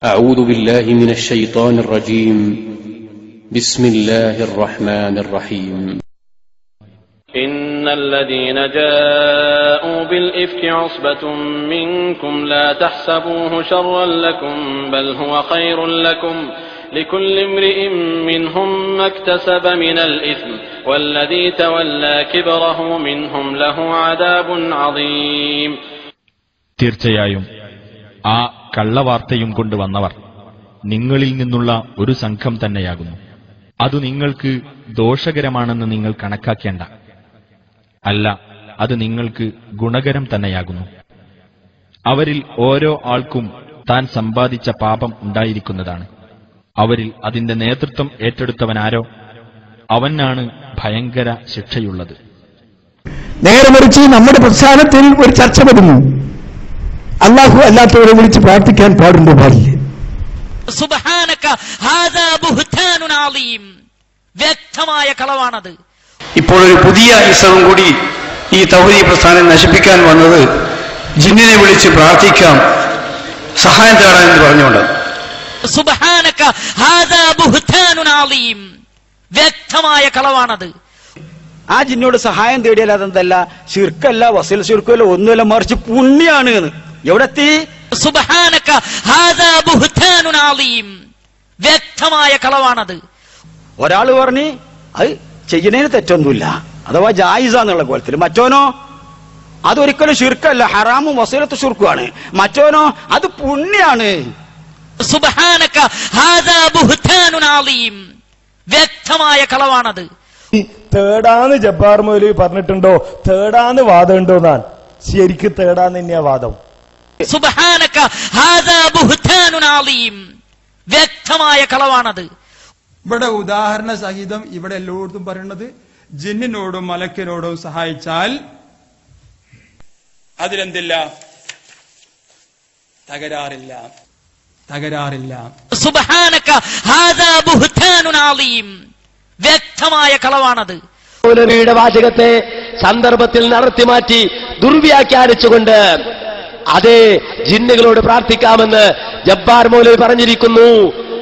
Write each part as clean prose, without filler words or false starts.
أعوذ بالله من الشيطان الرجيم. بسم الله الرحمن الرحيم. إن الذين جاءوا بالإفك عصبة منكم لا تحسبوه شرا لكم بل هو خير لكم لكل امرئ منهم ما اكتسب من الإثم والذي تولى كبره منهم له عذاب عظيم. തീർച്ചയായും ആ കള്ളവാർത്തയും കൊണ്ടുവന്നവർ നിങ്ങളിൽ നിന്നുള്ള ഒരു സംഘം തന്നെയാകുന്നു. അത് നിങ്ങൾക്ക് ദോഷകരമാണെന്ന് നിങ്ങൾ കണക്കാക്കേണ്ട. അല്ല, അത് നിങ്ങൾക്ക് ഗുണകരം തന്നെയാകുന്നു. അവരിൽ ഓരോ ആൾക്കും താൻ സമ്പാദിച്ച പാപം ഉണ്ടായിരിക്കുന്നതാണ്. അവരിൽ അതിന്റെ നേതൃത്വം ഏറ്റെടുത്തവനാരോ അവനാണ് ഭയങ്കര ശിക്ഷയുള്ളത്. നേരെ മറിച്ച് നമ്മുടെ പ്രസ്ഥാനത്തിൽ ഒരു ചർച്ച വരുന്നു. അല്ലാഹു അല്ലാത്തവരെ വിളിച്ച് പ്രാർത്ഥിക്കാൻ പാടുണ്ടോ? പാടില്ലേ? സുബ്ഹാനക ഹാദാ ബുഹ്താനുൻ അലീം, വ്യക്തമായ കളവാണത്. ഇപ്പോഴൊരു പുതിയ ഇസവും കൂടി ഈ തൗഹീദ് പ്രസ്ഥാനം നശിപ്പിക്കാൻ വന്നത് ജിന്നിനെ വിളിച്ച് പ്രാർത്ഥിക്കാം, സഹായം തേടാൻ എന്ന് പറഞ്ഞുകൊണ്ട്. സുബ്ഹാനക ഹാദാ ബുഹ്താനുൻ അലീം, വ്യക്തമായ കളവാണത്. ആ ജിന്നോട് സഹായം തേടിയാൽ അതെന്തല്ല, ശിർക്കല്ല, വസീൽ ശിർക്കല്ല, ഒന്നുമല്ല, മറിച്ച് പുണ്യാണ്. എവിടെത്തി? സുബ്ഹാനക ഹാദാ ബുഹ്താനുൻ അലീം, വ്യക്തമായ കളവാണത്. ഒരാൾ പറഞ്ഞ് അത് ചെയ്യുന്നതിന് തെറ്റൊന്നുമില്ല, അഥവാ ജായിസാന്നുള്ള കോലത്തിൽ. മറ്റോനോ അതൊരിക്കലും ശിർക്കല്ല, ഹറാമും വസീലത്ത് ശിർക്കുമാണ്. മറ്റോനോ അത് പുണ്യാണ്. സുബ്ഹാനക ഹാദാ ബുഹ്താനുൻ അലീം, വ്യക്തമായ കളവാണത്. തേടാന്ന് ജബ്ബാർ മൗലവി പറഞ്ഞിട്ടുണ്ടോ? തേടാന്ന് വാദമുണ്ടോ? ഞാൻ ശരിക്ക് തേടാന്ന് തന്നെയാ വാദം. സുബ്ഹാനക ഹാദാ ബുഹ്താനുൻ അലീം, വ്യക്തമായ കളവാണത്. ഇവിടെ ഉദാഹരണ സഹിതം ഇവിടെ എല്ലായിടത്തും പറയുന്നത് ജിന്നിനോടും മലക്കിനോടും സഹായിച്ചാൽ അതിലെന്തില്ല? തകരാറില്ല. സുബ്ഹാനക ഹാദാ ബുഹ്താനുൻ അലീം, വ്യക്തമായ കളവാണത്. മൗലവിയുടെ വാചകത്തെ സന്ദർഭത്തിൽ നടത്തിമാറ്റി ദുർവ്യാഖ്യാനിച്ചുകൊണ്ട് അതേ ജിന്നുകളോട് പ്രാർത്ഥിക്കാമെന്ന് ജബ്ബാർ മൗലവി പറഞ്ഞിരിക്കുന്നു.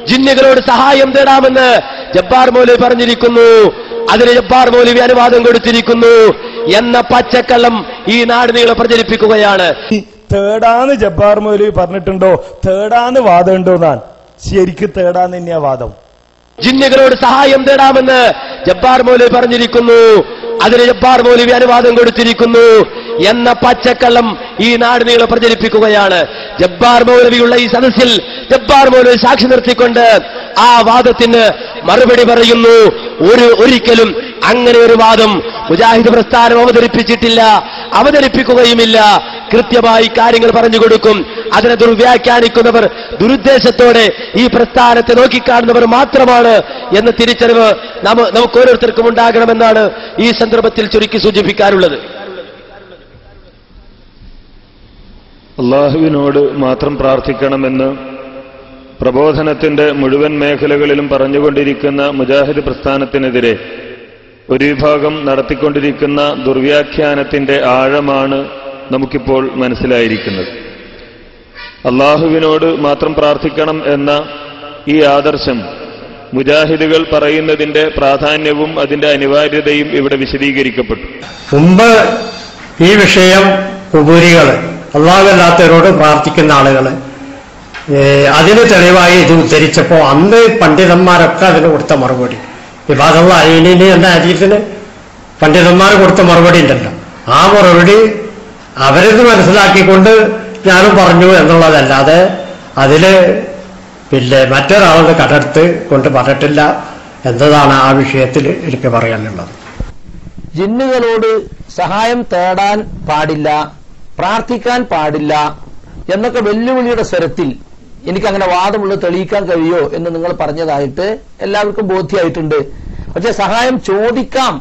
ജിന്നുകളോട് സഹായം തേടാമെന്ന് ജബ്ബാർ മൗലവി പറഞ്ഞിരിക്കുന്നു. അതിന് ജബ്ബാർ മൗലവി അനുവാദം കൊടുത്തിരിക്കുന്നു എന്ന പച്ചക്കള്ളം ഈ നാട് നീളെ പ്രചരിപ്പിക്കുകയാണ്. തേടാന്ന് ജബ്ബാർ മൗലവി പറഞ്ഞിട്ടുണ്ടോ? തേടാന്ന് വാദമുണ്ടോ? ഞാൻ ശരിക്ക് തേടാന്ന് തന്നെയാ വാദം. ജിന്നുകളോട് സഹായം തേടാമെന്ന് ജബ്ബാർ മൗലവി പറഞ്ഞിരിക്കുന്നു. അതിന് ജബ്ബാർ മൗലവി അനുവാദം കൊടുത്തിരിക്കുന്നു എന്ന പച്ചക്കള്ളം ഈ നാട് നീളെ പ്രചരിപ്പിക്കുകയാണ്. ജബ്ബാർ മൗലവിയുള്ള ഈ സദസ്സിൽ ജബ്ബാർ മൗലവി സാക്ഷി നിർത്തിക്കൊണ്ട് ആ വാദത്തിന് മറുപടി പറയുന്നു. ഒരിക്കലും അങ്ങനെ ഒരു വാദം മുജാഹിദ് പ്രസ്ഥാനം അവതരിപ്പിച്ചിട്ടില്ല, അവതരിപ്പിക്കുകയുമില്ല. കൃത്യമായി കാര്യങ്ങൾ പറഞ്ഞു കൊടുക്കും. അതിനെ ദുർവ്യാഖ്യാനിക്കുന്നവർ ദുരുദ്ദേശത്തോടെ ഈ പ്രസ്ഥാനത്തെ നോക്കിക്കാണുന്നവർ മാത്രമാണ് എന്ന തിരിച്ചറിവ് നമുക്ക് ഓരോരുത്തർക്കും ഉണ്ടാകണമെന്നാണ് ഈ സന്ദർഭത്തിൽ ചുരുക്കി സൂചിപ്പിക്കാനുള്ളത്. അള്ളാഹുവിനോട് മാത്രം പ്രാർത്ഥിക്കണമെന്ന് പ്രബോധനത്തിന്റെ മുഴുവൻ മേഖലകളിലും പറഞ്ഞുകൊണ്ടിരിക്കുന്ന മുജാഹിദ് പ്രസ്ഥാനത്തിനെതിരെ ഒരു വിഭാഗം നടത്തിക്കൊണ്ടിരിക്കുന്ന ദുർവ്യാഖ്യാനത്തിന്റെ ആഴമാണ് നമുക്കിപ്പോൾ മനസ്സിലായിരിക്കുന്നത്. അള്ളാഹുവിനോട് മാത്രം പ്രാർത്ഥിക്കണം എന്ന ഈ ആദർശം മുജാഹിദുകൾ പറയുന്നതിന്റെ പ്രാധാന്യവും അതിന്റെ അനിവാര്യതയും ഇവിടെ വിശദീകരിക്കപ്പെട്ടു. മുമ്പ് ഈ വിഷയം ഖുബൂരികൾ, അല്ലാഹുവല്ലാത്തവരോട് പ്രാർത്ഥിക്കുന്ന ആളുകൾ, അതിന് തെളിവായി ഇത് ഉദ്ധരിച്ചപ്പോ അന്ന് പണ്ഡിതന്മാരൊക്കെ അതിന് കൊടുത്ത മറുപടി, ഇബാദുള്ള അലീനി എന്ന ഹദീസിന് പണ്ഡിതന്മാർ കൊടുത്ത മറുപടി ഉണ്ടല്ലോ, ആ മറുപടി അവരിത് മനസ്സിലാക്കിക്കൊണ്ട് ഞാനും പറഞ്ഞു എന്നുള്ളതല്ലാതെ അതില് പിന്നെ മറ്റൊരാളുടെ കടർത്ത് കൊണ്ട് പറഞ്ഞിട്ടില്ല എന്നതാണ് ആ വിഷയത്തിൽ എനിക്ക് പറയാനുള്ളത്. ജിന്നുകളോട് സഹായം തേടാൻ പാടില്ല, പ്രാർത്ഥിക്കാൻ പാടില്ല എന്നൊക്കെ വെല്ലുവിളിയുടെ സ്വരത്തിൽ എനിക്കങ്ങനെ വാദമുള്ളത് തെളിയിക്കാൻ കഴിയോ എന്ന് നിങ്ങൾ പറഞ്ഞതായിട്ട് എല്ലാവർക്കും ബോധ്യമായിട്ടുണ്ട്. പക്ഷെ സഹായം ചോദിക്കാം,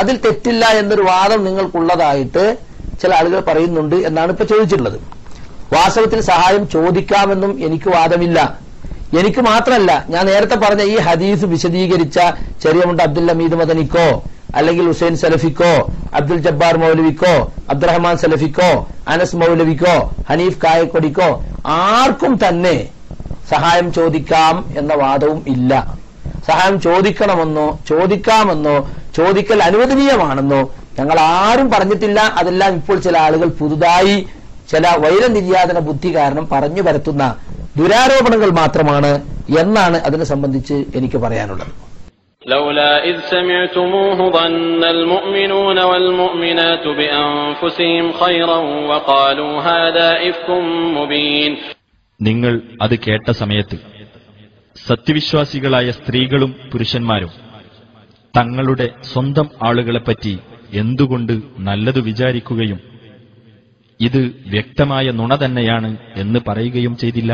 അതിൽ തെറ്റില്ല എന്നൊരു വാദം നിങ്ങൾക്കുള്ളതായിട്ട് ചില ആളുകൾ പറയുന്നുണ്ട് എന്നാണ് ഇപ്പൊ ചോദിച്ചിട്ടുള്ളത്. വാസ്തവത്തിൽ സഹായം ചോദിക്കാമെന്നും എനിക്ക് വാദമില്ല. എനിക്ക് മാത്രമല്ല, ഞാൻ നേരത്തെ പറഞ്ഞ ഈ ഹദീസ് വിശദീകരിച്ച ചെറിയമുണ്ട് അബ്ദുൽ ഹമീദ് മദനിക്കോ അല്ലെങ്കിൽ ഹുസൈൻ സലഫിക്കോ അബ്ദുൽ ജബ്ബാർ മൗലവിക്കോ അബ്ദുറഹ്മാൻ സലഫിക്കോ അനസ് മൗലവിക്കോ ഹനീഫ് കായക്കൊടിക്കോ ആർക്കും തന്നെ സഹായം ചോദിക്കാം എന്ന വാദവും ഇല്ല. സഹായം ചോദിക്കണമെന്നോ ചോദിക്കാമെന്നോ ചോദിക്കൽ അനുവദനീയമാണെന്നോ ഞങ്ങൾ ആരും പറഞ്ഞിട്ടില്ല. അതെല്ലാം ഇപ്പോൾ ചില ആളുകൾ പുതുതായി ചില വൈരനിര്യാതന ബുദ്ധി കാരണം പറഞ്ഞു പരത്തുന്ന ദുരാരോപണങ്ങൾ മാത്രമാണ് എന്നാണ് അതിനെ സംബന്ധിച്ച് എനിക്ക് പറയാനുള്ളത്. لولا إذ سمعتموه ظن المؤمنون والمؤمنات بأنفسهم خيرا وقالوا هذا إفك مبين. നിങ്ങൾ അത് കേട്ട സമയത്ത് സത്യവിശ്വാസികളായ സ്ത്രീകളും പുരുഷന്മാരും തങ്ങളുടെ സ്വന്തം ആളുകളെപ്പറ്റി എന്തുകൊണ്ട് നല്ലതു വിചാരിക്കുകയും ഇത് വ്യക്തമായ നുണ തന്നെയാണ് എന്ന് പറയുകയും ചെയ്തില്ല.